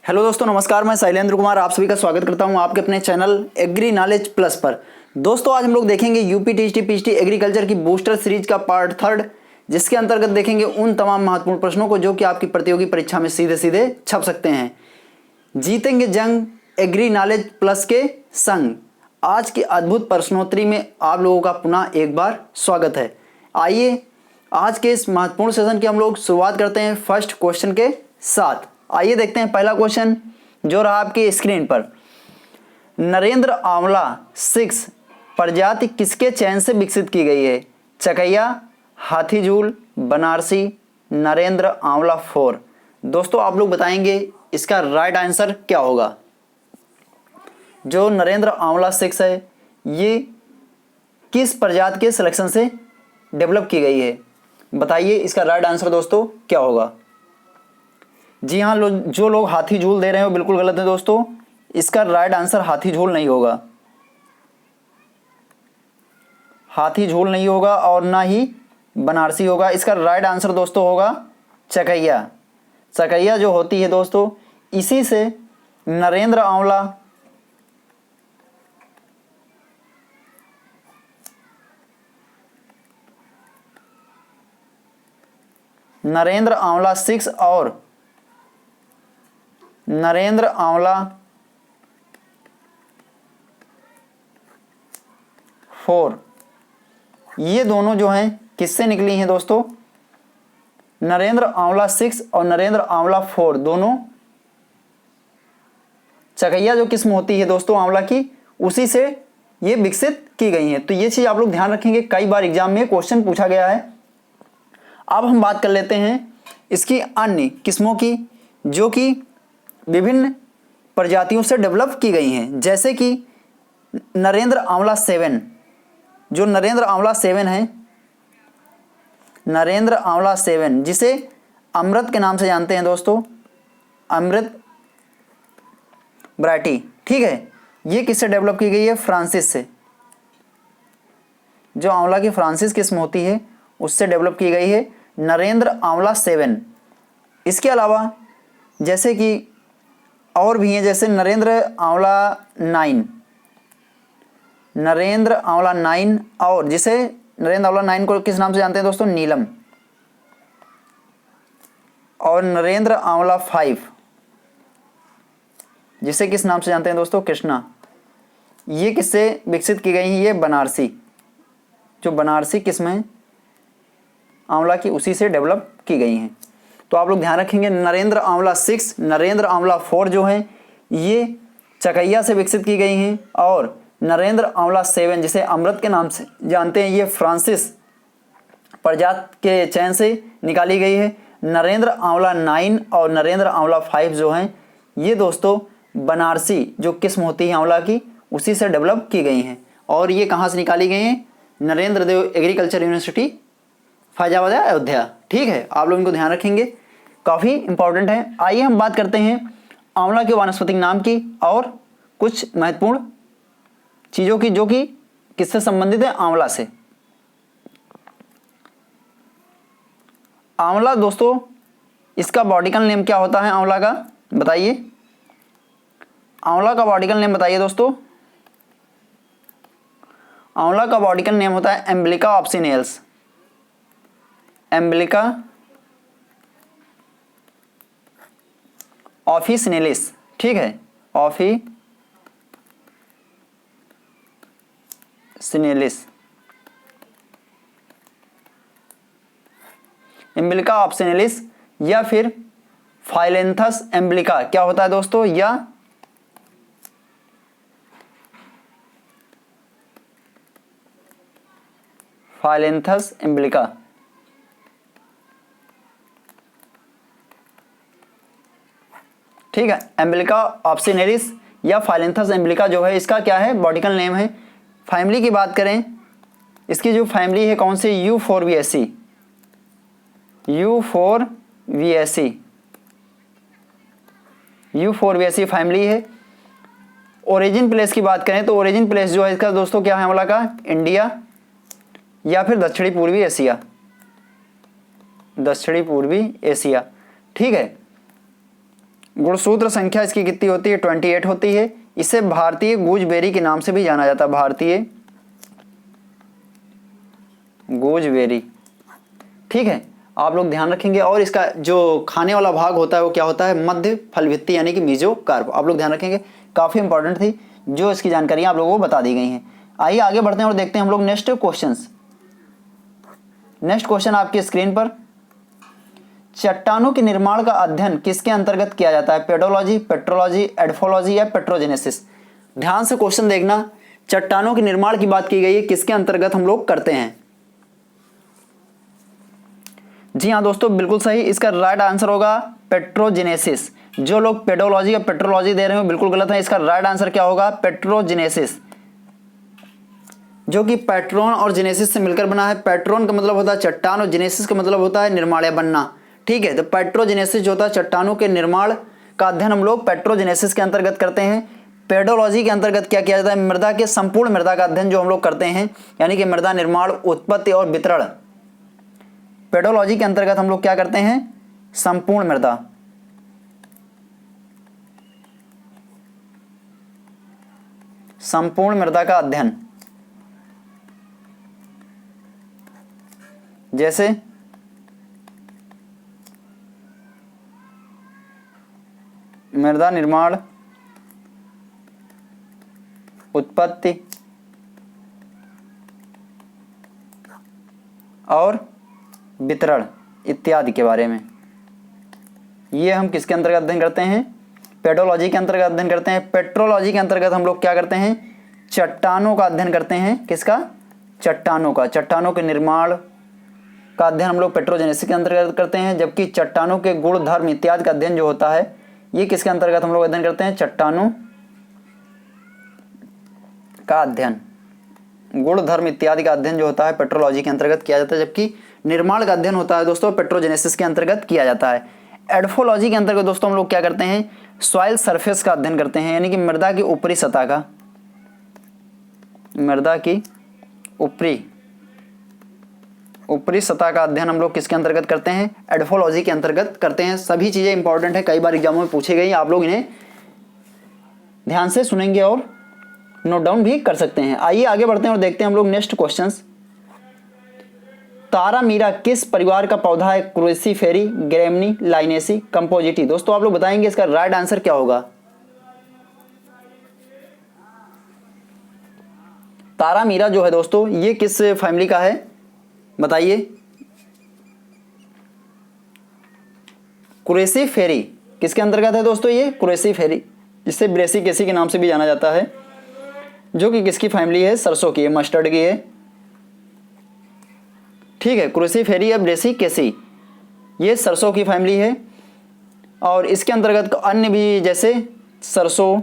Hello दोस्तों, नमस्कार। मैं शैलेंद्र कुमार आप सभी का स्वागत करता हूं आपके अपने चैनल एग्री नॉलेज प्लस पर। दोस्तों, आज हम लोग देखेंगे यूपी टीजीटी पीजीटी एग्रीकल्चर की बूस्टर सीरीज का पार्ट 3, जिसके अंतर्गत देखेंगे उन तमाम महत्वपूर्ण प्रश्नों को जो कि आपकी प्रतियोगी परीक्षा में सीधे सीधे छप सकते हैं। जीतेंगे जंग एग्री नॉलेज प्लस के संग। आज की अद्भुत प्रश्नोत्तरी में आप लोगों का पुनः एक बार स्वागत है। आइए आज के इस महत्वपूर्ण सेशन की हम लोग शुरुआत करते हैं फर्स्ट क्वेश्चन के साथ। आइए देखते हैं पहला क्वेश्चन जो रहा आपकी स्क्रीन पर। नरेंद्र आंवला 6 प्रजाति किसके चयन से विकसित की गई है? चकैया, हाथीझूल, बनारसी, नरेंद्र आंवला 4। दोस्तों, आप लोग बताएंगे इसका राइट आंसर क्या होगा। जो नरेंद्र आंवला 6 है, ये किस प्रजाति के सिलेक्शन से डेवलप की गई है? बताइए इसका राइट आंसर दोस्तों क्या होगा। जी हाँ, जो लोग हाथीझूल दे रहे हैं वो बिल्कुल गलत है दोस्तों। इसका राइट आंसर हाथीझूल नहीं होगा। हाथीझूल नहीं होगा और ना ही बनारसी होगा। इसका राइट आंसर दोस्तों होगा चकैया। चकैया जो होती है दोस्तों, इसी से नरेंद्र आंवला नरेंद्र आंवला 6 और नरेंद्र आंवला 4, ये दोनों जो हैं किससे निकली हैं दोस्तों? नरेंद्र आंवला 6 और नरेंद्र आंवला 4 दोनों चकैया जो किस्म होती है दोस्तों आंवला की, उसी से ये विकसित की गई हैं। तो ये चीज आप लोग ध्यान रखेंगे, कई बार एग्जाम में क्वेश्चन पूछा गया है। अब हम बात कर लेते हैं इसकी अन्य किस्मों की जो कि विभिन्न प्रजातियों से डेवलप की गई हैं, जैसे कि नरेंद्र आंवला 7। जो नरेंद्र आंवला 7 है, नरेंद्र आंवला 7 जिसे अमृत के नाम से जानते हैं दोस्तों, अमृत वैरायटी, ठीक है। ये किससे डेवलप की गई है? फ्रांसिस से। जो आंवला की फ्रांसिस किस्म होती है उससे डेवलप की गई है नरेंद्र आंवला 7। इसके अलावा जैसे कि और भी हैं, जैसे नरेंद्र आंवला 9, नरेंद्र आंवला 9 और जिसे नरेंद्र आंवला 9 को किस नाम से जानते हैं दोस्तों? नीलम। और नरेंद्र आंवला 5 जिसे किस नाम से जानते हैं दोस्तों? कृष्णा। ये किससे विकसित की गई है? ये बनारसी, जो बनारसी किस्म है आंवला की, उसी से डेवलप की गई हैं। तो आप लोग ध्यान रखेंगे, नरेंद्र आंवला 6, नरेंद्र आंवला 4 जो हैं ये चकैया से विकसित की गई हैं, और नरेंद्र आंवला 7 जिसे अमृत के नाम से जानते हैं, ये फ्रांसिस प्रजाति के चयन से निकाली गई है। नरेंद्र आंवला 9 और नरेंद्र आंवला 5 जो हैं ये दोस्तों बनारसी जो किस्म होती है आंवला की, उसी से डेवलप की गई हैं। और ये कहाँ से निकाली गई हैं? नरेंद्र देव एग्रीकल्चर यूनिवर्सिटी, फैजाबाद, अयोध्या, ठीक है। आप लोग इनको ध्यान रखेंगे, काफ़ी इंपॉर्टेंट है। आइए हम बात करते हैं आंवला के वानस्पतिक नाम की और कुछ महत्वपूर्ण चीज़ों की जो कि किससे संबंधित है? आंवला से। आंवला दोस्तों, इसका बॉटिकल नेम क्या होता है आंवला का? बताइए, आंवला का बॉटिकल नेम बताइए दोस्तों। आंवला का बॉटिकल नेम होता है एम्बिलिका ऑप्सिनेल्स। एम्बिलिका ऑफिसिनेलिस, ठीक है, ऑफिसिनेलिस। एम्बिलिका ऑप्सिनेलिस या फिर फाइलेंथस एम्बिलिका क्या होता है दोस्तों? या फाइलेंथस एम्बिलिका, ठीक है। एम्बिलिका ऑप्सिनेलिस या फाइलेंथस एम्बिलिका जो है इसका क्या है? बॉटिकल नेम है। फैमिली की बात करें, इसकी जो फैमिली है कौन सी? U4VSC, U4VSC, U4VSC फैमिली है। ओरिजिन प्लेस की बात करें तो ओरिजिन प्लेस जो है इसका दोस्तों क्या है आंवला का? इंडिया या फिर दक्षिणी पूर्वी एशिया, दक्षिणी पूर्वी एशिया, ठीक है। गुणसूत्र संख्या इसकी कितनी होती है? 28 होती है। इसे भारतीय गूजबेरी के नाम से भी जाना जाता है, भारतीय गूजबेरी। ठीक है, आप लोग ध्यान रखेंगे। और इसका जो खाने वाला भाग होता है वो क्या होता है? मध्य फलभित्ति यानी कि मीजोकार्प। आप लोग ध्यान रखेंगे, काफी इंपॉर्टेंट थी जो इसकी जानकारी आप लोगों को बता दी गई है। आइए आगे बढ़ते हैं और देखते हैं हम लोग नेक्स्ट क्वेश्चंस। नेक्स्ट क्वेश्चन आपकी स्क्रीन पर, चट्टानों के निर्माण का अध्ययन किसके अंतर्गत किया जाता है? पेडोलॉजी, पेट्रोलॉजी, एडफोलॉजी या पेट्रोजेनेसिस? ध्यान से क्वेश्चन देखना। चट्टानों के निर्माण की बात की गई है, किसके अंतर्गत हम लोग करते हैं? जी हाँ दोस्तों, बिल्कुल सही। इसका राइट आंसर होगा पेट्रोजेनेसिस। जो लोग पेडोलॉजी या पेट्रोलॉजी दे रहे हो बिल्कुल गलत है। इसका राइट आंसर क्या होगा? पेट्रोजेनेसिस, जो कि पेट्रोन और जेनेसिस से मिलकर बना है। पेट्रोन का मतलब होता है चट्टान और जेनेसिस का मतलब होता है निर्माण या बनना। ठीक है, तो पेट्रोजेनेसिस जो होता है चट्टानों के निर्माण का अध्ययन हम लोग पेट्रोजेनेसिस के अंतर्गत करते हैं। पेडोलॉजी के अंतर्गत क्या किया जाता है? मृदा के संपूर्ण मृदा का अध्ययन जो हम लोग करते हैं, यानी कि मृदा निर्माण, उत्पत्ति और वितरण। पेडोलॉजी के अंतर्गत हम लोग क्या करते हैं? संपूर्ण मृदा, संपूर्ण मृदा का अध्ययन। जैसे मृदा निर्माण, उत्पत्ति और वितरण इत्यादि के बारे में, ये हम किसके अंतर्गत अध्ययन करते हैं? पेडोलॉजी के अंतर्गत अध्ययन करते हैं। पेट्रोलॉजी के अंतर्गत हम लोग क्या करते हैं? चट्टानों का अध्ययन करते हैं। किसका? चट्टानों का। चट्टानों के निर्माण का अध्ययन हम लोग पेट्रोजेनेसिस के अंतर्गत करते हैं। जबकि चट्टानों के गुण, धर्म इत्यादि का अध्ययन जो होता है, ये किसके अंतर्गत हम लोग अध्ययन करते हैं? चट्टानों का अध्ययन, गुण, धर्म इत्यादि का अध्ययन जो होता है पेट्रोलॉजी के अंतर्गत किया जाता है। जबकि निर्माण का अध्ययन होता है दोस्तों पेट्रोजेनेसिस के अंतर्गत किया जाता है। एडफोलॉजी के अंतर्गत दोस्तों हम लोग क्या करते हैं? सॉइल सरफेस का अध्ययन करते हैं, यानी कि मृदा की ऊपरी सतह का, मृदा की ऊपरी सतह का अध्ययन हम लोग किसके अंतर्गत करते हैं? एडफोलॉजी के अंतर्गत करते हैं। सभी चीजें इंपॉर्टेंट है, कई बार एग्जामों में पूछी गई, आप लोग इन्हें ध्यान से सुनेंगे और नोट डाउन भी कर सकते हैं। आइए आगे बढ़ते हैं और देखते हैं हम लोग नेक्स्ट क्वेश्चंस। तारामीरा किस परिवार का पौधा है? क्रूसिफेरी, ग्रेमनी, लाइनेसी, कंपोजिटी? दोस्तों आप लोग बताएंगे इसका राइट आंसर क्या होगा? तारामीरा जो है दोस्तों ये किस फैमिली का है बताइए? क्रूसिफेरी किसके अंतर्गत है दोस्तों? ये क्रूसिफेरी, जिसे ब्रेसिकेसी के नाम से भी जाना जाता है, जो कि किसकी फैमिली है? सरसों की है, मस्टर्ड की है। ठीक है, क्रूसिफेरी या ब्रेसिकेसी ये सरसों की फैमिली है। और इसके अंतर्गत अन्य भी जैसे सरसों,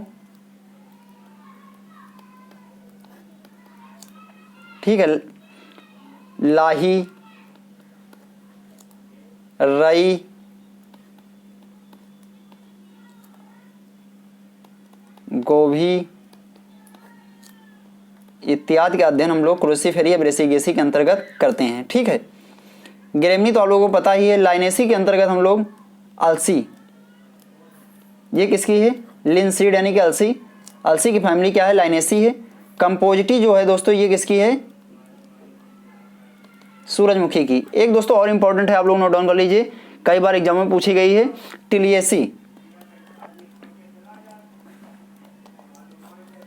ठीक है, लाही, राई, गोभी इत्यादि का अध्ययन हम लोग क्रूसिफेरी या ब्रेसिकेसी के अंतर्गत करते हैं। ठीक है, ग्रेमनी तो आप लोगों को पता ही है। लाइनेसी के अंतर्गत हम लोग अलसी, ये किसकी है? लिनसीड यानी कि अलसी, अलसी की फैमिली क्या है? लाइनेसी है। कंपोजिटी जो है दोस्तों ये किसकी है? सूरजमुखी की। एक दोस्तों और इंपॉर्टेंट है, आप लोग नोट डाउन कर लीजिए, कई बार एग्जाम में पूछी गई है, टिलियेसी।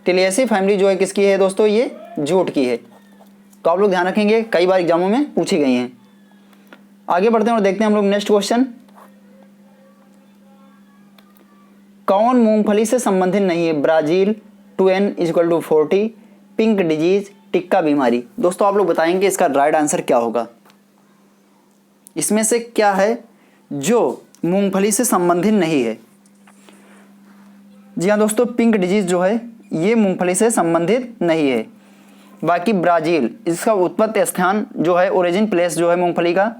टिलियेसी फैमिली जो है किसकी है दोस्तों? ये जूट की है। तो आप लोग ध्यान रखेंगे, कई बार एग्जामों में पूछी गई हैं। आगे बढ़ते हैं और देखते हैं हम लोग नेक्स्ट क्वेश्चन। कौन मूंगफली से संबंधित नहीं है? Brazil, 2n=40, pink disease, tikka बीमारी? दोस्तों आप लोग बताएंगे इसका राइट आंसर क्या होगा? इसमें से क्या है जो मूंगफली से संबंधित नहीं है? जी हाँ दोस्तों, पिंक डिजीज जो है ये मूंगफली से संबंधित नहीं है। बाकी ब्राजील, इसका उत्पत्ति स्थान जो है, ओरिजिन प्लेस जो है मूंगफली का,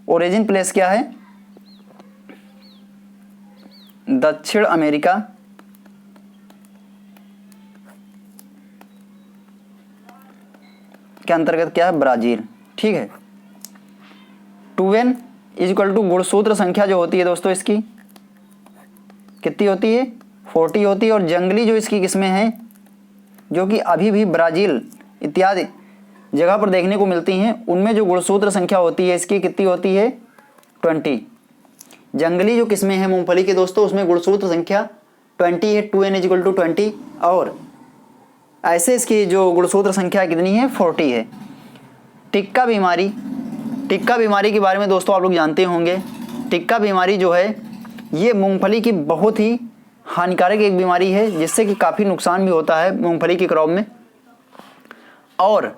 ओरिजिन प्लेस क्या है? दक्षिण अमेरिका के अंतर्गत क्या है? ब्राजील। ठीक है, 2n = गुणसूत्र संख्या जो होती है दोस्तों इसकी कितनी होती है 40 होती है। और जंगली जो इसकी किस्में हैं जो कि अभी भी ब्राज़ील इत्यादि जगह पर देखने को मिलती हैं, उनमें जो गुणसूत्र संख्या होती है इसकी कितनी होती है 20। जंगली जो किस्में हैं मूंगफली के दोस्तों उसमें गुणसूत्र संख्या 20 है, 2n = 20। और ऐसे इसकी जो गुणसूत्र संख्या कितनी है 40 है। टिक्का बीमारी के बारे में दोस्तों आप लोग जानते होंगे। टिक्का बीमारी जो है ये मूंगफली की बहुत ही हानिकारक एक बीमारी है, जिससे कि काफ़ी नुकसान भी होता है मूंगफली की क्रॉप में। और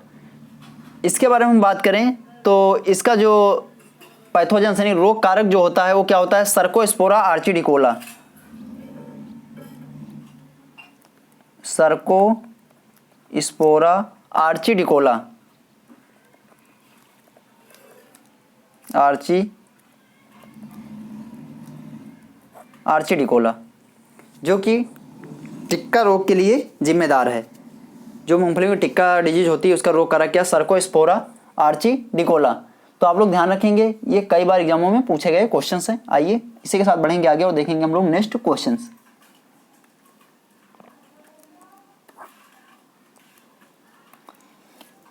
इसके बारे में हम बात करें तो इसका जो पैथोजन यानी रोग कारक जो होता है वो क्या होता है सर्कोस्पोरा आर्चिडिकोला। सर्कोस्पोरा आर्चिडिकोला जो कि टिक्का रोग के लिए जिम्मेदार है। जो मूंगफली में टिक्का डिजीज होती है उसका रोग कारक क्या सर्कोस्पोरा आर्चिडिकोला। तो आप लोग ध्यान रखेंगे, ये कई बार एग्जामों में पूछे गए क्वेश्चंस हैं। आइए इसी के साथ बढ़ेंगे आगे और देखेंगे हम लोग नेक्स्ट क्वेश्चंस।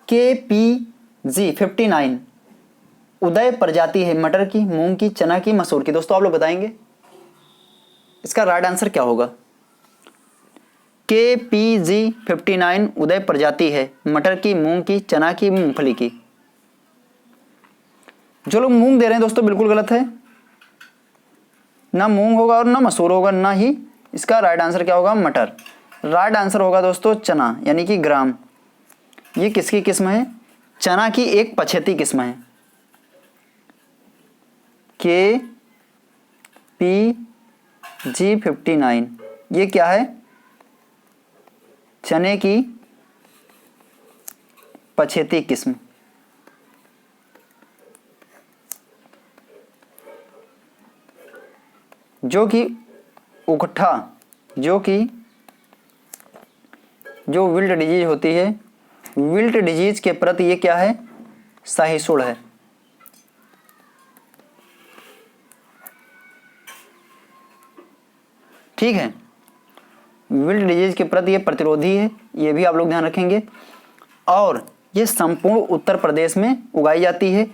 KPG 59 उदय प्रजाति है मटर की, मूंग की, चना की, मसूर की। दोस्तों आप लोग बताएंगे इसका राइट आंसर क्या होगा। KPG 59 उदय प्रजाति है मटर की, मूंग की, चना की, मूंगफली की। जो लोग मूंग दे रहे हैं दोस्तों बिल्कुल गलत है, ना मूंग होगा और ना मसूर होगा, ना ही इसका राइट आंसर क्या होगा मटर। राइट आंसर होगा दोस्तों चना यानी कि ग्राम। ये किसकी किस्म है चना की एक पछेती किस्म है। KPG 59 ये क्या है चने की पछेती किस्म। जो कि उकठा जो विल्ट डिजीज होती है, विल्ट डिजीज के प्रति ये क्या है सहिष्णु है। ठीक है, विल्ट डिजीज के प्रति ये प्रतिरोधी है, ये भी आप लोग ध्यान रखेंगे। और ये संपूर्ण उत्तर प्रदेश में उगाई जाती है।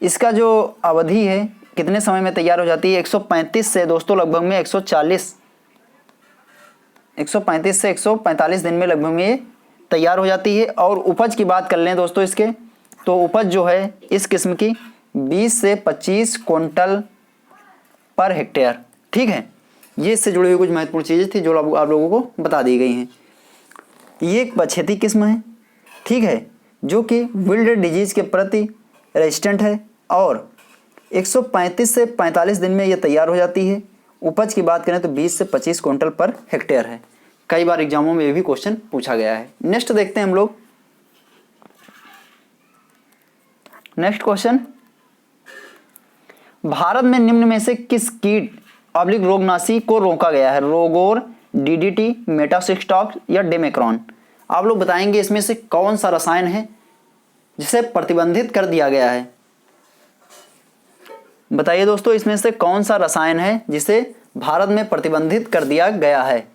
इसका जो अवधि है कितने समय में तैयार हो जाती है 135 से दोस्तों लगभग में 135 से 145 दिन में लगभग में ये तैयार हो जाती है। और उपज की बात कर लें दोस्तों इसके, तो उपज जो है इस किस्म की 20 से 25 क्विंटल पर हेक्टेयर। ठीक है, ये इससे जुड़ी हुई कुछ महत्वपूर्ण चीज़ें थी जो आप लोगों को बता दी गई हैं। ये एक पछेती किस्म है, ठीक है, जो कि विल्ट डिजीज के प्रति रेजिस्टेंट है और 135 से 45 दिन में ये तैयार हो जाती है। उपज की बात करें तो 20 से 25 क्विंटल पर हेक्टेयर है। कई बार एग्जामों में ये भी क्वेश्चन पूछा गया है। नेक्स्ट देखते हैं हम लोग। नेक्स्ट क्वेश्चन, भारत में निम्न में से किस कीट रोगनाशी को रोका गया है। रोगोर, डीडीटी, मेटासिस्टॉक या डेमेक्रॉन। आप लोग बताएंगे इसमें से कौन सा रसायन है जिसे प्रतिबंधित कर दिया गया है। बताइए दोस्तों इसमें से कौन सा रसायन है जिसे भारत में प्रतिबंधित कर दिया गया है।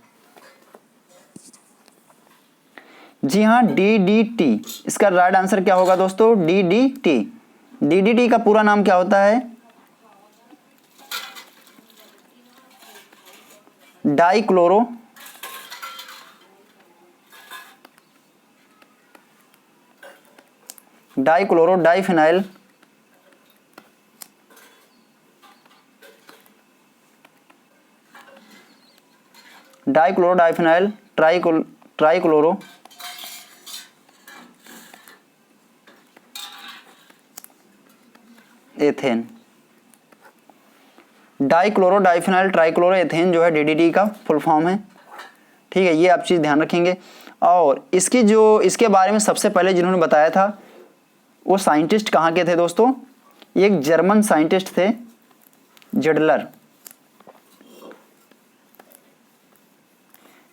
जी हाँ, डीडीटी। इसका राइट आंसर क्या होगा दोस्तों डीडीटी। डीडीटी का पूरा नाम क्या होता है dichloro diphenyl diphenyl trichloro ethane. Diphenyl trichloro ethane जो है डीडीटी का फुल फॉर्म है। ठीक है, ये आप चीज़ ध्यान रखेंगे। और इसके बारे में सबसे पहले जिन्होंने बताया था वो साइंटिस्ट कहाँ के थे दोस्तों, एक जर्मन साइंटिस्ट थे जेडलर।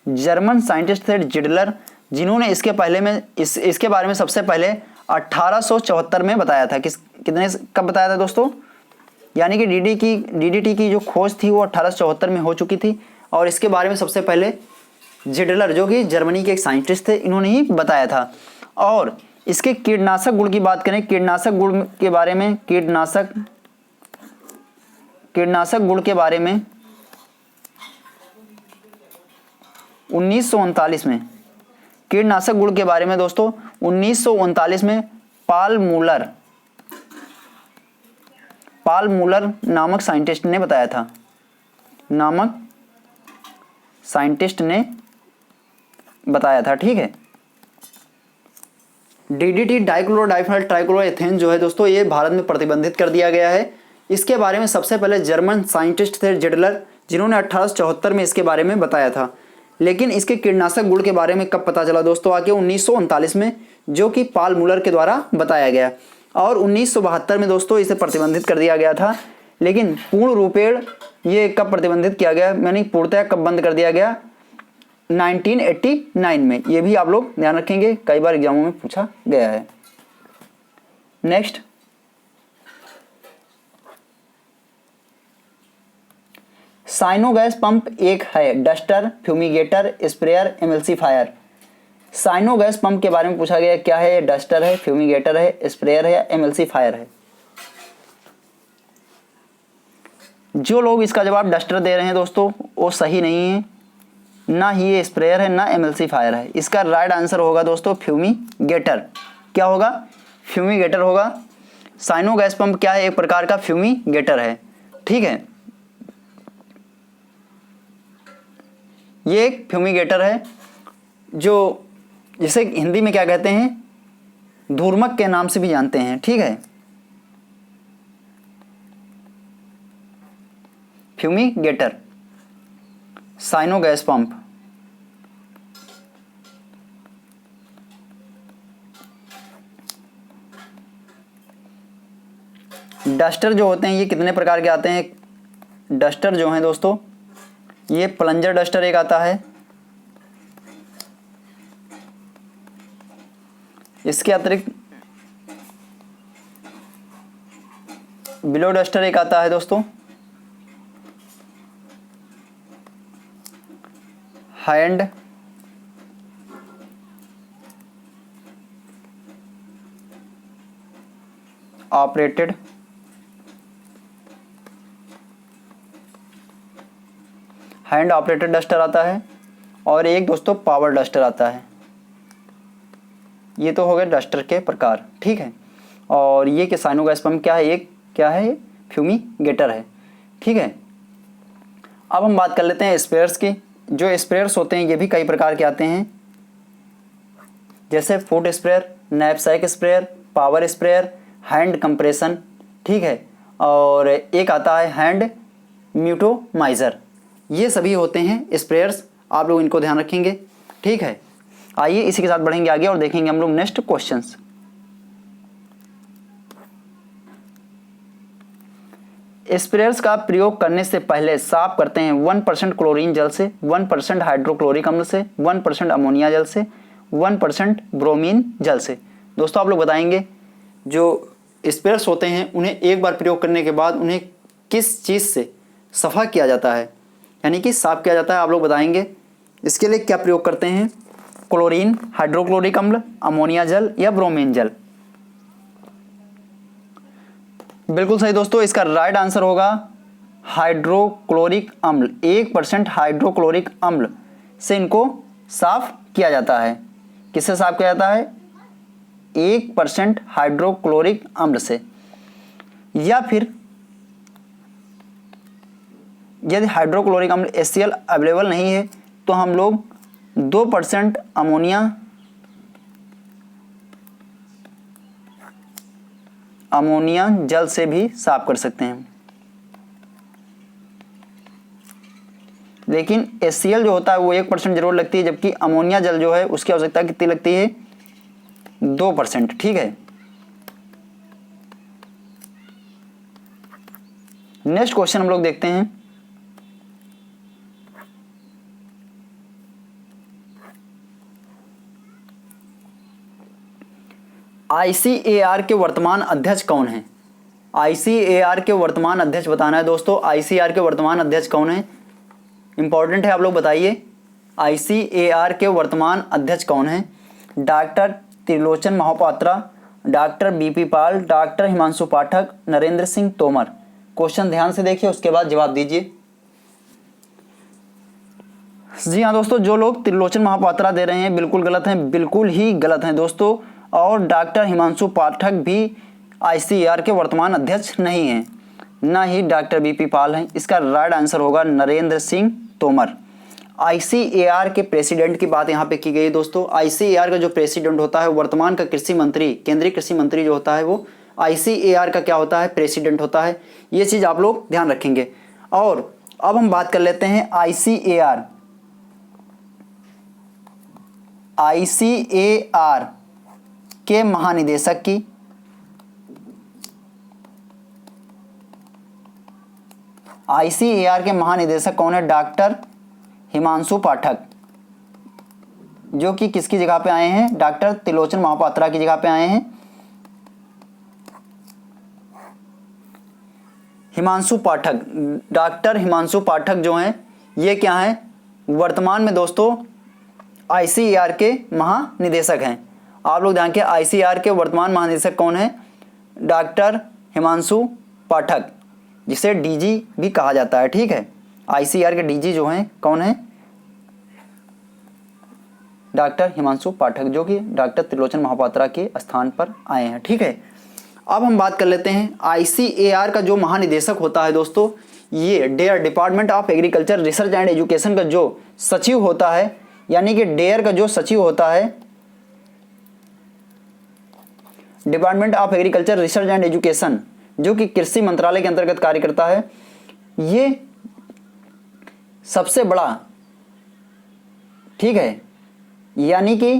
जर्मन साइंटिस्ट थे जेडलर, जिन्होंने इसके बारे में सबसे पहले 1874 में बताया था। कब बताया था दोस्तों, यानी कि डीडीटी की जो खोज थी वो 1874 में हो चुकी थी और इसके बारे में सबसे पहले जिडलर जो कि जर्मनी के एक साइंटिस्ट थे, इन्होंने ही बताया था। और इसके कीटनाशक गुण की बात करें, कीटनाशक गुण के बारे में, कीटनाशक गुण के बारे में 1939 में, कीटनाशक गुण के बारे में दोस्तों 1939 में पाल मूलर नामक साइंटिस्ट ने बताया था, ठीक है। डीडीटी डाइक्लोरोडाइफेनॉल ट्राइक्लोरोएथेन जो है दोस्तों, ये भारत में प्रतिबंधित कर दिया गया है। इसके बारे में सबसे पहले जर्मन साइंटिस्ट थे जिडलर, जिन्होंने 1874 में इसके बारे में बताया था। लेकिन इसके कीटनाशक गुण के बारे में कब पता चला दोस्तों? आके 1939 में, जो कि पाल मूलर के द्वारा बताया गया। और 1972 में दोस्तों इसे प्रतिबंधित कर दिया गया था। लेकिन पूर्ण रूपेण ये कब प्रतिबंधित किया गया, यानी पूर्णतः कब बंद कर दिया गया? 1989 में। ये भी आप लोग ध्यान रखेंगे, कई बार एग्जामों में पूछा गया है। नेक्स्ट, साइनो गैस पंप एक है duster, fumigator, sprayer, emulsifier. Cyano gas pump के बारे में पूछा गया, क्या है? डस्टर है, फ्यूमिगेटर है, स्प्रेयर है या एमल्सीफायर है? जो लोग इसका जवाब डस्टर दे रहे हैं दोस्तों, वो सही नहीं है। ना ही ये स्प्रेयर है, ना एमल्सीफायर है। इसका राइट आंसर होगा दोस्तों फ्यूमिगेटर। क्या होगा? फ्यूमिगेटर होगा। साइनो गैस पंप क्या है? एक प्रकार का फ्यूमिगेटर है, ठीक है। ये एक फ्यूमिगेटर है, जो जिसे हिंदी में क्या कहते हैं? धूर्मक के नाम से भी जानते हैं, ठीक है। फ्यूमिगेटर, साइनो गैस पंप। डस्टर जो होते हैं ये कितने प्रकार के आते हैं? डस्टर जो हैं दोस्तों, ये प्लंजर डस्टर एक आता है, इसके अतिरिक्त बिलो डस्टर एक आता है दोस्तों, हैंड ऑपरेटेड डस्टर आता है, और एक दोस्तों पावर डस्टर आता है। ये तो हो गए डस्टर के प्रकार, ठीक है। और ये कि साइनो गैस पंप क्या है? एक क्या है? फ्यूमिगेटर है, ठीक है। अब हम बात कर लेते हैं स्प्रेयर्स की। जो स्प्रेयर्स होते हैं ये भी कई प्रकार के आते हैं, जैसे foot sprayer, knapsack sprayer, power sprayer, hand compression, ठीक है। और एक आता है हैंड म्यूटोमाइजर। ये सभी होते हैं स्प्रेयर्स, आप लोग इनको ध्यान रखेंगे, ठीक है। आइए इसी के साथ बढ़ेंगे आगे और देखेंगे हम लोग नेक्स्ट क्वेश्चंस। स्प्रेयर्स का प्रयोग करने से पहले साफ करते हैं 1% क्लोरीन जल से, 1% हाइड्रोक्लोरिक अम्ल से, 1% अमोनिया जल से, 1% ब्रोमीन जल से। दोस्तों आप लोग बताएंगे जो स्प्रेयर्स होते हैं उन्हें एक बार प्रयोग करने के बाद उन्हें किस चीज़ से सफ़ा किया जाता है, यानी कि साफ किया जाता है। आप लोग बताएंगे इसके लिए क्या प्रयोग करते हैं? क्लोरीन, हाइड्रोक्लोरिक अम्ल, अमोनिया जल या ब्रोमीन जल? बिल्कुल सही दोस्तों, इसका राइट आंसर होगा हाइड्रोक्लोरिक अम्ल। 1% हाइड्रोक्लोरिक अम्ल से इनको साफ किया जाता है। किससे साफ किया जाता है? 1% हाइड्रोक्लोरिक अम्ल से। या फिर यदि हाइड्रोक्लोरिक अम्ल HCl अवेलेबल नहीं है तो हम लोग 2% अमोनिया जल से भी साफ कर सकते हैं। लेकिन HCl जो होता है वो 1% जरूर लगती है, जबकि अमोनिया जल जो है उसकी आवश्यकता कितनी लगती है? 2%, ठीक है। नेक्स्ट क्वेश्चन हम लोग देखते हैं। ICAR के वर्तमान अध्यक्ष कौन है? ICAR के वर्तमान अध्यक्ष बताना है दोस्तों। ICAR के वर्तमान अध्यक्ष कौन है? इंपॉर्टेंट है, आप लोग बताइए। ICAR के वर्तमान अध्यक्ष कौन हैं? Doctor Trilochan Mahapatra, doctor BP Pal, doctor Himanshu Pathak, Narendra Singh Tomar. Question ध्यान से देखिए, उसके बाद जवाब दीजिए। जी हाँ दोस्तों, जो लोग त्रिलोचन महापात्रा दे रहे हैं बिल्कुल गलत हैं, बिल्कुल ही गलत हैं दोस्तों। और डॉक्टर हिमांशु पाठक भी ICAR के वर्तमान अध्यक्ष नहीं हैं, ना ही डॉक्टर BP पाल हैं। इसका राइट आंसर होगा नरेंद्र सिंह तोमर। ICAR के प्रेसिडेंट की बात यहाँ पे की गई दोस्तों। ICAR का जो प्रेसिडेंट होता है वर्तमान का कृषि मंत्री, केंद्रीय कृषि मंत्री जो होता है वो ICAR का क्या होता है? प्रेसिडेंट होता है। ये चीज़ आप लोग ध्यान रखेंगे। और अब हम बात कर लेते हैं ICAR के महानिदेशक की। ICAR के महानिदेशक कौन है? डॉक्टर हिमांशु पाठक, जो कि किसकी जगह पे आए हैं? डॉक्टर त्रिलोचन महापात्रा की जगह पे आए हैं। हिमांशु पाठक, डॉक्टर हिमांशु पाठक जो हैं ये क्या हैं? वर्तमान में दोस्तों ICAR के महानिदेशक हैं। आप लोग ध्यान के, ICAR के वर्तमान महानिदेशक कौन है? डॉक्टर हिमांशु पाठक, जिसे DG भी कहा जाता है। ठीक है, ICAR के DG जो हैं कौन है? डॉक्टर हिमांशु पाठक, जो कि डॉक्टर त्रिलोचन महापात्रा के स्थान पर आए हैं। ठीक है, अब हम बात कर लेते हैं ICAR का जो महानिदेशक होता है दोस्तों, ये DARE department of agriculture research and education का जो सचिव होता है, यानी कि डेयर का जो सचिव होता है, department of agriculture research and education, जो कि कृषि मंत्रालय के अंतर्गत कार्य करता है, ये सबसे बड़ा, ठीक है, यानी कि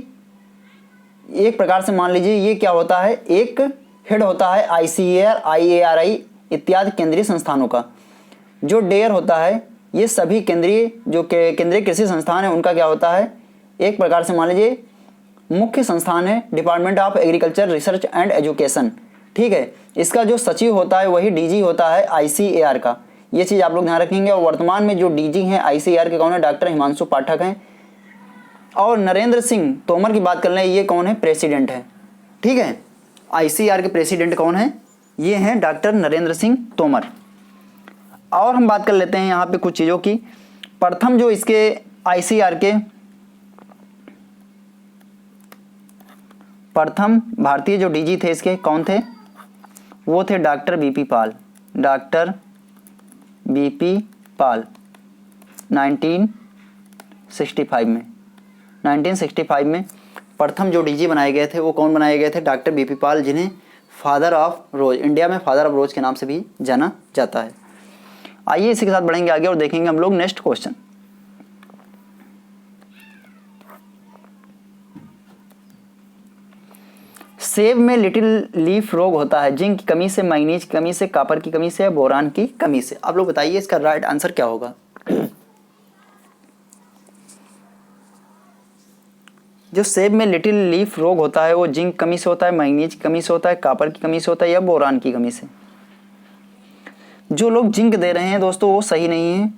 एक प्रकार से मान लीजिए ये क्या होता है? एक हेड होता है ICAR, IARI इत्यादि केंद्रीय संस्थानों का। जो डेयर होता है ये सभी केंद्रीय कृषि संस्थान है उनका क्या होता है? एक प्रकार से मान लीजिए मुख्य संस्थान है department of agriculture research and education. ठीक है, इसका जो सचिव होता है वही DG होता है ICAR का। ये चीज़ आप लोग ध्यान रखेंगे। और वर्तमान में जो DG हैं ICAR के कौन है? डॉक्टर हिमांशु पाठक हैं। और नरेंद्र सिंह तोमर की बात कर लें, ये कौन है? प्रेसिडेंट है। ठीक है, ICAR के प्रेसिडेंट कौन है? ये हैं डॉक्टर नरेंद्र सिंह तोमर। और हम बात कर लेते हैं यहाँ पे कुछ चीज़ों की। प्रथम जो इसके ICAR के प्रथम भारतीय जो DG थे इसके कौन थे? वो थे doctor BP Pal. Doctor BP पाल 1965 में प्रथम जो DG बनाए गए थे वो कौन बनाए गए थे? डॉक्टर BP पाल, जिन्हें फादर ऑफ रोज, इंडिया में फादर ऑफ रोज के नाम से भी जाना जाता है। आइए इसी के साथ बढ़ेंगे आगे और देखेंगे हम लोग नेक्स्ट क्वेश्चन। सेब में लिटिल लीफ रोग होता है जिंक की कमी से, मैग्नीज की कमी से, कॉपर की कमी से या बोरान की कमी से। आप लोग बताइए इसका राइट आंसर क्या होगा? जो सेब में लिटिल लीफ रोग होता है वो जिंक की कमी से होता है, मैग्नीज की कमी से होता है, कॉपर की कमी से होता है या बोरान की कमी से। जो लोग जिंक दे रहे हैं दोस्तों वो सही नहीं है,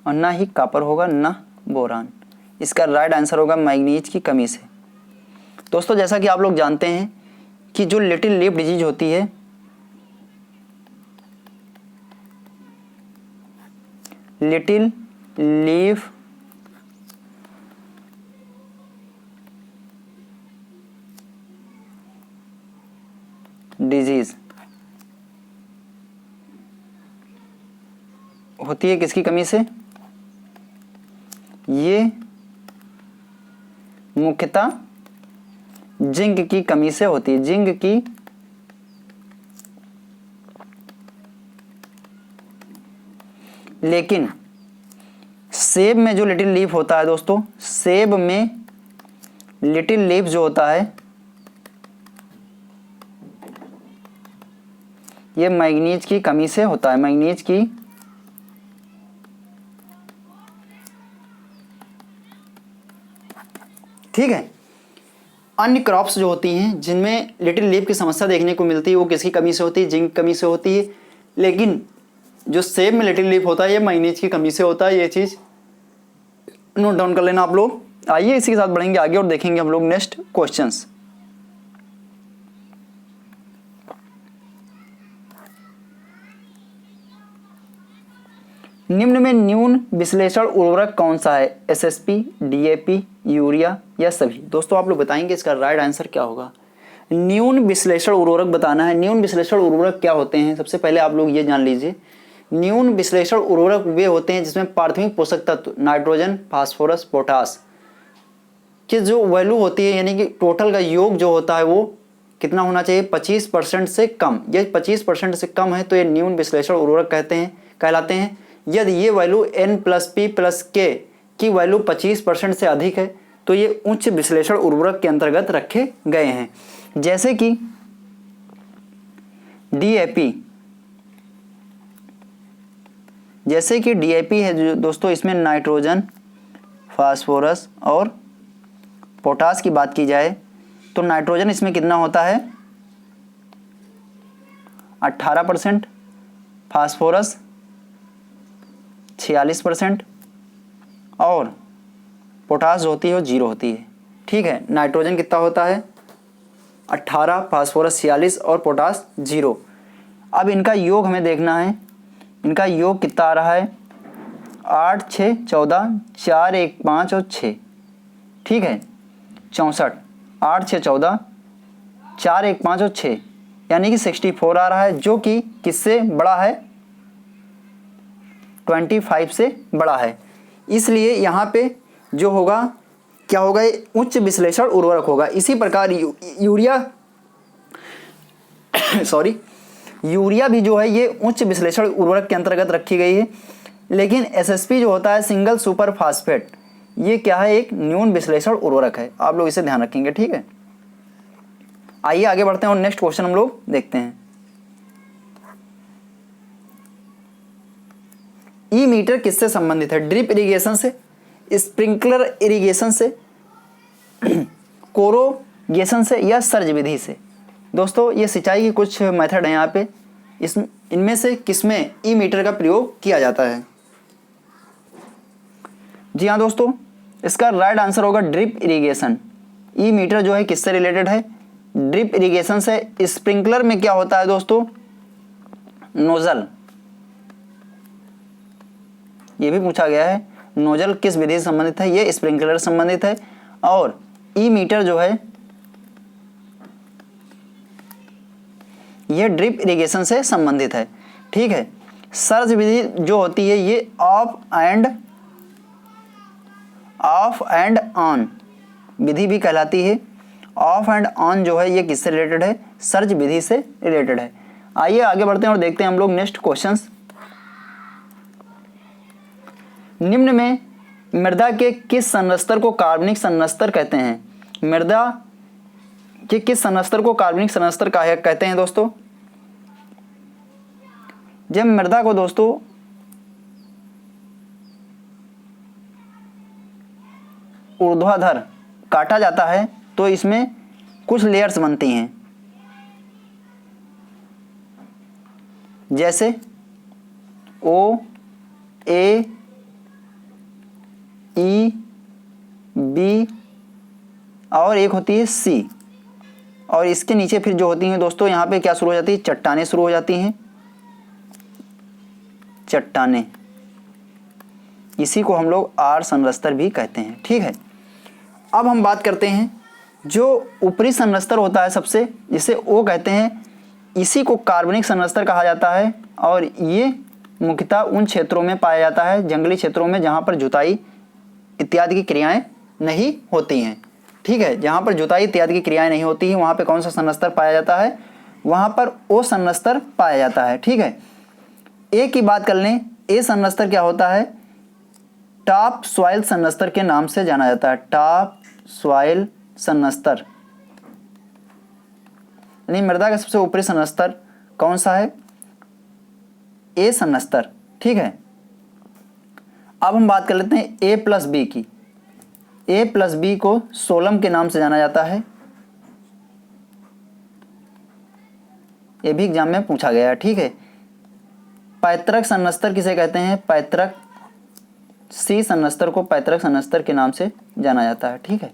और ना ही कॉपर होगा ना बोरान। इसका राइट आंसर होगा मैग्नीज की कमी से। दोस्तों जैसा कि आप लोग जानते हैं कि जो लिटिल लीफ डिजीज होती है, लिटिल लीफ डिजीज होती है किसकी कमी से? ये मुख्यतः जिंक की कमी से होती है, जिंक की लेकिन सेब में जो लिटिल लीफ होता है दोस्तों, सेब में लिटिल लीफ जो होता है ये मैग्नीज की कमी से होता है, मैग्नीज की ठीक है। अन्य क्रॉप्स जो होती हैं जिनमें लिटिल लीफ की समस्या देखने को मिलती है वो किसकी कमी से होती है? जिंक कमी से होती है। लेकिन जो सेब में लिटिल लीफ होता है ये मैग्नीज की कमी से होता है, ये चीज़ नोट डाउन कर लेना आप लोग। आइए इसी के साथ बढ़ेंगे आगे और देखेंगे हम लोग नेक्स्ट क्वेश्चंस। निम्न में न्यून विश्लेषण उर्वरक कौन सा है? एसएसपी, डीएपी, यूरिया या सभी? दोस्तों आप लोग बताएंगे इसका राइट आंसर क्या होगा। न्यून विश्लेषण उर्वरक बताना है। न्यून विश्लेषण उर्वरक क्या होते हैं? सबसे पहले आप लोग ये जान लीजिए, न्यून विश्लेषण उर्वरक वे होते हैं जिसमें प्राथमिक पोषक तत्व नाइट्रोजन, फास्फोरस, पोटास की जो वैल्यू होती है, यानी कि टोटल का योग जो होता है वो कितना होना चाहिए? 25% से कम। ये 25% से कम है तो ये न्यून विश्लेषण उर्वरक कहलाते हैं। यदि ये वैल्यू N+P+K की वैल्यू 25% से अधिक है तो ये उच्च विश्लेषण उर्वरक के अंतर्गत रखे गए हैं। जैसे कि DAP है जो दोस्तों, इसमें नाइट्रोजन, फास्फोरस और पोटास की बात की जाए तो नाइट्रोजन इसमें कितना होता है? 18%, फास्फोरस 46% और पोटास जो होती है वो 0 होती है। ठीक है, नाइट्रोजन कितना होता है? 18, फास्फोरस 46 और पोटास 0। अब इनका योग हमें देखना है, इनका योग कितना आ रहा है? 8, 6, 14, 4, 1, 5 और 6। ठीक है, 64, 8, 6, 14, 4, 1, 5 और 6, यानी कि 64 आ रहा है, जो कि किससे बड़ा है? 25 से बड़ा है। इसलिए यहाँ पे जो होगा क्या होगा? ये उच्च विश्लेषण उर्वरक होगा। इसी प्रकार यूरिया भी जो है ये उच्च विश्लेषण उर्वरक के अंतर्गत रखी गई है। लेकिन एसएसपी जो होता है सिंगल सुपर फास्फेट, ये क्या है? एक न्यून विश्लेषण उर्वरक है। आप लोग इसे ध्यान रखेंगे। ठीक है, आइए आगे बढ़ते हैं और नेक्स्ट क्वेश्चन हम लोग देखते हैं। ई मीटर किससे संबंधित है? ड्रिप इरिगेशन से, स्प्रिंकलर इरिगेशन से, कोरोगेशन से या सर्ज विधि से? दोस्तों ये सिंचाई की कुछ मेथड है यहाँ पे, इनमें से किसमें ई मीटर का प्रयोग किया जाता है? जी हाँ दोस्तों, इसका राइट आंसर होगा ड्रिप इरिगेशन। ई मीटर जो है किससे रिलेटेड है? ड्रिप इरिगेशन से। स्प्रिंकलर में क्या होता है दोस्तों? नोजल। ये भी पूछा गया है, नोजल किस विधि से संबंधित है? ये स्प्रिंकलर संबंधित है। और ई मीटर जो है ये ड्रिप इरिगेशन से संबंधित है। ठीक है, सर्ज विधि जो होती है ये ऑफ एंड ऑन विधि भी कहलाती है। ऑफ एंड ऑन जो है ये किससे रिलेटेड है? सर्ज विधि से रिलेटेड है। आइए आगे बढ़ते हैं और देखते हैं हम लोग नेक्स्ट क्वेश्चंस। निम्न में मृदा के किस संरस्तर को कार्बनिक संरस्तर कहते हैं? मृदा के किस संरस्तर को कार्बनिक संरस्तर कहते हैं दोस्तों? जब मृदा को दोस्तों ऊर्ध्वाधर काटा जाता है तो इसमें कुछ लेयर्स बनती हैं, जैसे ओ, ए, ई, बी और एक होती है सी। और इसके नीचे फिर जो होती हैं दोस्तों, यहाँ पे क्या शुरू हो जाती है? चट्टानें शुरू हो जाती हैं, चट्टानें। इसी को हम लोग आर संरस्तर भी कहते हैं। ठीक है, अब हम बात करते हैं जो ऊपरी संरस्तर होता है सबसे, जिसे ओ कहते हैं, इसी को कार्बनिक संरस्तर कहा जाता है। और ये मुख्यतः उन क्षेत्रों में पाया जाता है, जंगली क्षेत्रों में, जहाँ पर जुताई इत्यादि की क्रियाएं नहीं होती हैं। ठीक है, जहाँ पर जुताई इत्यादि की क्रियाएं नहीं होती हैं वहाँ पे कौन सा संरस्तर पाया जाता है? वहाँ पर ओ संरस्तर पाया जाता है। ठीक है, ए की बात कर लें, ए संरस्तर क्या होता है? टॉप सॉइल संरस्तर के नाम से जाना जाता है। टॉप सॉइल संरस्तर, यानी मृदा का सबसे ऊपरी संरस्तर कौन सा है? ए संरस्तर। ठीक है, अब हम बात कर लेते हैं ए प्लस बी की। ए प्लस बी को सोलम के नाम से जाना जाता है। ये भी एग्जाम में पूछा गया है। ठीक है, पैतृक सन्नस्तर किसे कहते हैं? पैतृक, सी सन्नस्तर को पैतृक सन्नस्तर के नाम से जाना जाता है। ठीक है,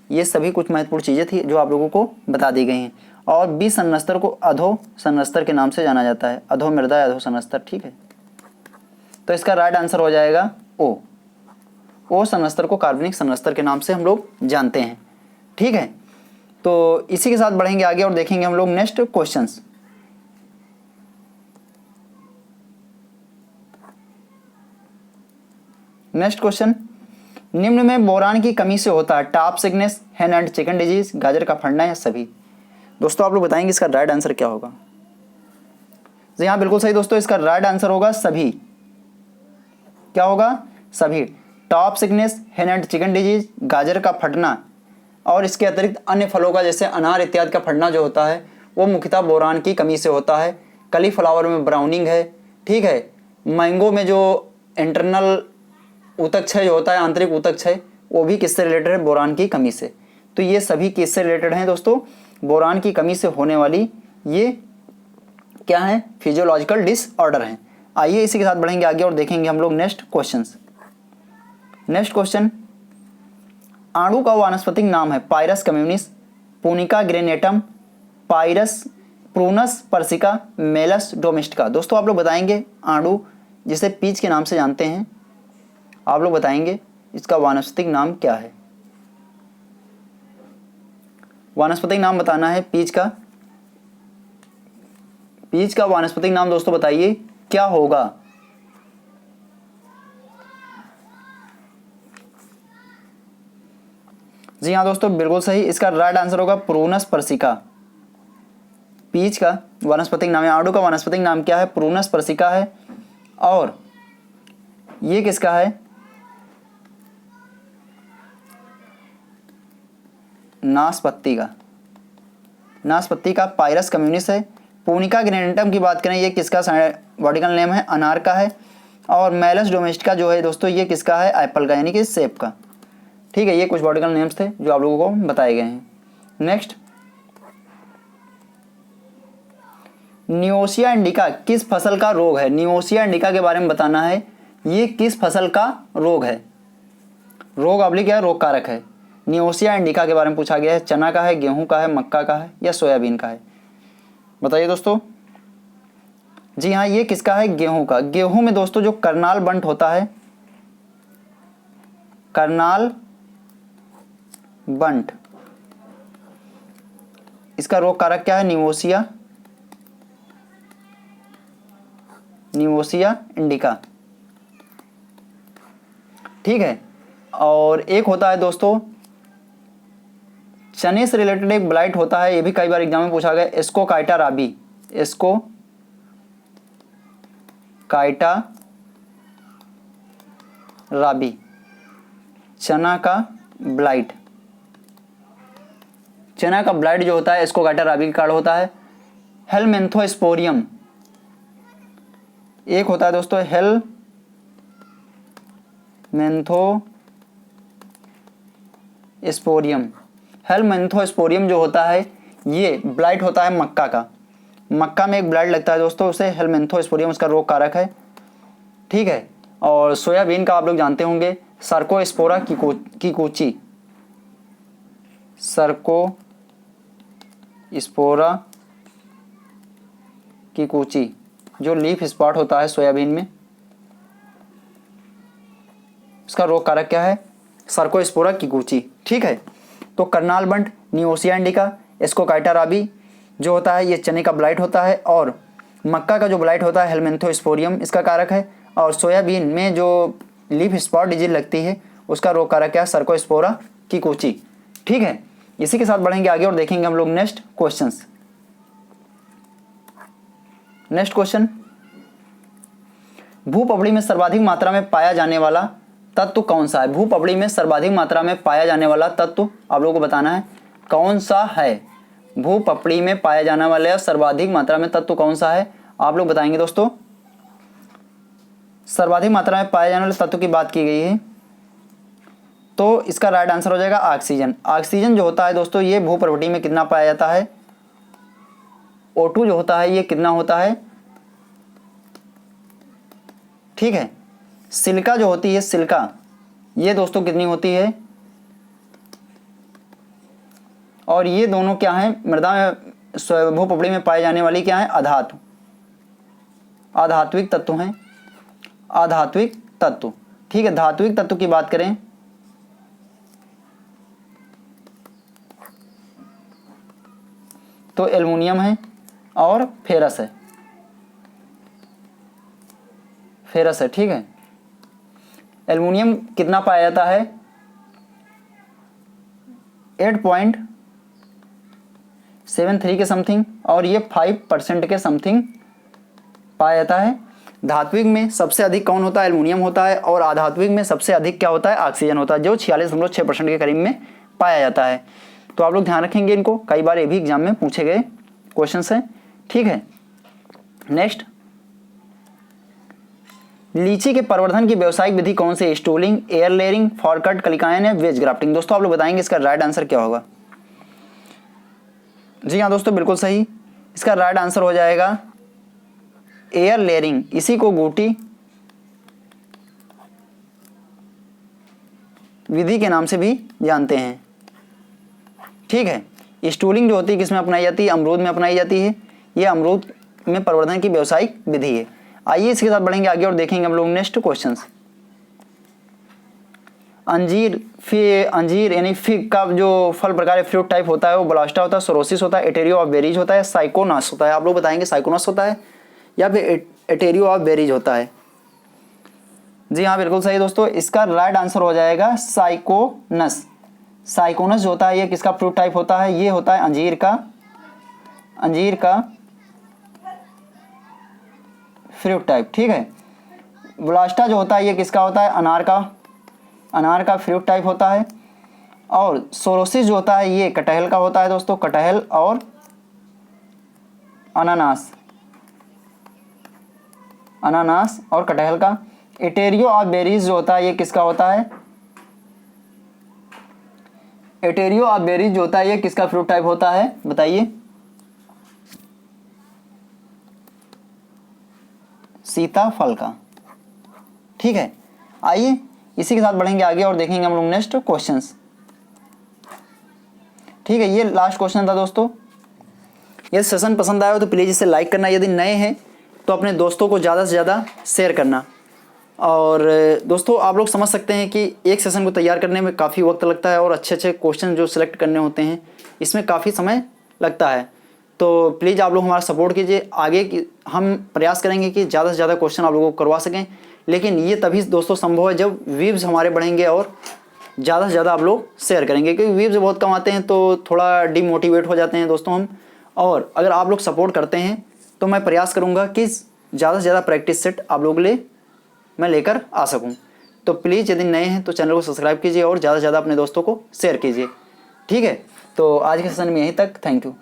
ये सभी कुछ महत्वपूर्ण चीज़ें थी जो आप लोगों को बता दी गई हैं। और बी सन्नस्तर को अधो सन्नस्तर के नाम से जाना जाता है, अधो मृदा अधो सन्नस्तर। ठीक है, तो इसका राइट आंसर हो जाएगा ओ। ओ सन्नस्तर को कार्बनिक सन्नस्तर के नाम से हम लोग जानते हैं। ठीक है, तो इसी के साथ बढ़ेंगे आगे और देखेंगे हम लोग नेक्स्ट क्वेश्चंस। नेक्स्ट क्वेश्चन, निम्न में बोरान की कमी से होता है top sickness, hand and chicken disease, गाजर का फड़ना या सभी? दोस्तों आप लोग बताएंगे इसका राइट आंसर क्या होगा। जी हाँ, बिल्कुल सही दोस्तों, इसका राइट आंसर होगा सभी। क्या होगा? सभी। Top sickness, hand and chicken disease, गाजर का फटना और इसके अतिरिक्त अन्य फलों का जैसे अनार इत्यादि का फटना जो होता है वो मुख्यतः बोरान की कमी से होता है। कलीफ्लावर में ब्राउनिंग है। ठीक है, मैंगो में जो इंटरनल ऊतक क्षय जो होता है, आंतरिक ऊतक क्षय, वो भी किससे रिलेटेड है? बोरान की कमी से। तो ये सभी किससे रिलेटेड हैं दोस्तों? बोरान की कमी से होने वाली ये क्या है? फिजियोलॉजिकल डिसऑर्डर हैं। आइए इसी के साथ बढ़ेंगे आगे और देखेंगे हम लोग नेक्स्ट क्वेश्चंस। नेक्स्ट क्वेश्चन, आड़ू का वानस्पतिक नाम है Pyrus communis, Punica granatum, Pyrus, Prunus persica, Malus domestica. दोस्तों आप लोग बताएंगे आड़ू जिसे पीच के नाम से जानते हैं, आप लोग बताएंगे इसका वानस्पतिक नाम क्या है? वानस्पतिक नाम बताना है पीच का। पीच का वानस्पतिक नाम दोस्तों बताइए क्या होगा? जी हाँ दोस्तों, बिल्कुल सही, इसका राइट आंसर होगा प्रूनस पर्सिका। पीच का वानस्पतिक नाम है, आड़ू का वानस्पतिक नाम क्या है? प्रूनस पर्सिका है। और ये किसका है? नाशपत्ती का। नाशपत्ती का पायरस कम्युनिस है। पुनिका ग्रेनेटम की बात करें, ये किसका बॉटिकल नेम है? अनार का है। और मेलस डोमेस्टिका जो है दोस्तों ये किसका है? एप्पल का, यानी कि सेब का। ठीक है, ये कुछ बॉटिकल नेम्स थे जो आप लोगों को बताए गए हैं। नेक्स्ट, नियोसिया इंडिका किस फसल का रोग है? नियोसिया इंडिका के बारे में बताना है, ये किस फसल का रोग है? रोग अब्लिक क्या है? रोग कारक है। नियोसिया इंडिका के बारे में पूछा गया है। चना का है, गेहूं का है, मक्का का है या सोयाबीन का है? बताइए दोस्तों। जी हाँ, ये किसका है? गेहूं का। गेहूं में दोस्तों जो करनाल बंट होता है, करनाल बंट, इसका रोग कारक क्या है? नियोसिया, नियोसिया इंडिका। ठीक है, और एक होता है दोस्तों चने से रिलेटेड एक ब्लाइट होता है, ये भी कई बार एग्जाम में पूछा गया, एस्कोकाइटा राबी। एस्कोकाइटा राबी, चना का ब्लाइट। चना का ब्लाइट जो होता है एस्कोकाइटा राबी का कारण होता है। हेलमेंथोस्पोरियम, एक होता है दोस्तों हेलमेंथोस्पोरियम। हेलमेंथोस्पोरियम जो होता है ये ब्लाइट होता है मक्का का। मक्का में एक ब्लाइट लगता है दोस्तों, उसे हेलमेंथोस्पोरियम उसका रोग कारक है। ठीक है, और सोयाबीन का आप लोग जानते होंगे सर्कोस्पोरा कीकोची, सर्कोस्पोरा कीकोची जो लीफ स्पॉट होता है सोयाबीन में, उसका रोग कारक क्या है? सर्कोस्पोरा कीकोची। ठीक है, तो करनाल बंट, नियोसिया इंडिका, एस्कोकाइटा राबी जो होता है ये चने का ब्लाइट होता है, और मक्का का जो ब्लाइट होता है हेलमेंथोस्पोरियम इसका कारक है, और सोयाबीन में जो लीफ स्पॉट डिजीज लगती है उसका रोग कारक क्या है? सर्कोस्पोरा कीकोची। ठीक है, इसी के साथ बढ़ेंगे आगे और देखेंगे हम लोग नेक्स्ट क्वेश्चंस। नेक्स्ट क्वेश्चन, भूपपड़ी में सर्वाधिक मात्रा में पाया जाने वाला तत्व कौन सा है? भूपपड़ी में सर्वाधिक मात्रा में पाया जाने वाला तत्व आप लोगों को बताना है कौन सा है। भूपपड़ी में पाया जाने वाला सर्वाधिक मात्रा में तत्व कौन सा है? आप लोग बताएंगे दोस्तों। सर्वाधिक मात्रा में पाए जाने वाले तत्व की बात की गई है, तो इसका राइट आंसर हो जाएगा ऑक्सीजन। ऑक्सीजन जो होता है दोस्तों ये भूपपड़ी में कितना पाया जाता है? O2 जो होता है ये कितना होता है? ठीक है। सिलिका जो होती है, सिलिका, ये दोस्तों कितनी होती है, और ये दोनों क्या है, मृदा में भूपपड़ी में पाए जाने वाली क्या है, अधातु, आधात्विक तत्व हैं, आधात्विक तत्व। ठीक है। धात्विक तत्व की बात करें तो एल्युमिनियम है और फेरस है, फेरस है। ठीक है। एल्युमिनियम कितना पाया जाता है, 8.73 के समथिंग, और ये 5% के समथिंग पाया जाता है। धात्विक में सबसे अधिक कौन होता है, एल्युमिनियम होता है, और आधात्विक में सबसे अधिक क्या होता है, ऑक्सीजन होता है, जो 46.6% के करीब में पाया जाता है। तो आप लोग ध्यान रखेंगे इनको, कई बार ये भी एग्जाम में पूछे गए क्वेश्चन हैं। ठीक है। नेक्स्ट, लीची के प्रवर्धन की व्यावसायिक विधि कौन सी, स्टूलिंग, एयर लेयरिंग, फॉरकट, कलिकायन या वेज ग्राफ्टिंग। दोस्तों आप लोग बताएंगे इसका राइट आंसर क्या होगा। जी हाँ दोस्तों, बिल्कुल सही। इसका राइट आंसर हो जाएगा एयर लेयरिंग। इसी को गोटी विधि के नाम से भी जानते हैं। ठीक है। स्टूलिंग जो होती है किसमें अपनाई जाती है, अमरूद में अपनाई जाती है। ये अमरूद में प्रवर्धन की व्यावसायिक विधि है। आइए इसके साथ बढ़ेंगे आगे और देखेंगे हम लोग नेक्स्ट क्वेश्चंस। अंजीर यानी फिग का जो फल प्रकार फ्रूट टाइप होता है वो ब्लास्टा होता है, सोरोसिस होता है, एटेरियो ऑफ बेरीज होता है, साइकोनस होता है। आप लोग बताएंगे साइकोनस होता है या फिर एटेरियो ऑफ बेरीज होता है। जी हाँ, बिल्कुल सही दोस्तों। इसका राइट आंसर हो जाएगा साइकोनस। साइकोनस जो होता है ये किसका फ्रूट टाइप होता है, ये होता है अंजीर का फ्रूट टाइप। ठीक है। ब्लास्टा जो होता है ये किसका होता है, अनार का फ्रूट टाइप होता है। और सोरोसिस जो होता है ये कटहल का होता है दोस्तों, कटहल और अनानास और कटहल का। एटेरियो ऑफ बेरीज जो होता है ये किसका होता है, एटेरियो ऑफ बेरीज जो होता है ये किसका फ्रूट टाइप होता है, बताइए। सीताफल का। ठीक है। आइए इसी के साथ बढ़ेंगे आगे और देखेंगे हम लोग नेक्स्ट क्वेश्चंस। ठीक है। ये लास्ट क्वेश्चन था दोस्तों। यदि सेशन पसंद आया हो तो प्लीज़ इसे लाइक करना, यदि नए हैं तो अपने दोस्तों को ज़्यादा से ज़्यादा शेयर करना। और दोस्तों आप लोग समझ सकते हैं कि एक सेशन को तैयार करने में काफ़ी वक्त लगता है और अच्छे अच्छे क्वेश्चन जो सिलेक्ट करने होते हैं इसमें काफ़ी समय लगता है। तो प्लीज़ आप लोग हमारा सपोर्ट कीजिए। आगे की हम प्रयास करेंगे कि ज़्यादा से ज़्यादा क्वेश्चन आप लोगों को करवा सकें, लेकिन ये तभी दोस्तों संभव है जब व्यूज़ हमारे बढ़ेंगे और ज़्यादा से ज़्यादा आप लोग शेयर करेंगे, क्योंकि व्यूज़ बहुत कम आते हैं तो थोड़ा डिमोटिवेट हो जाते हैं दोस्तों हम। और अगर आप लोग सपोर्ट करते हैं तो मैं प्रयास करूँगा कि ज़्यादा से ज़्यादा प्रैक्टिस सेट आप लोगों के लिए मैं लेकर आ सकूं। तो प्लीज़ यदि नए हैं तो चैनल को सब्सक्राइब कीजिए और ज़्यादा से ज़्यादा अपने दोस्तों को शेयर कीजिए। ठीक है। तो आज के सेशन में यहीं तक। Thank you.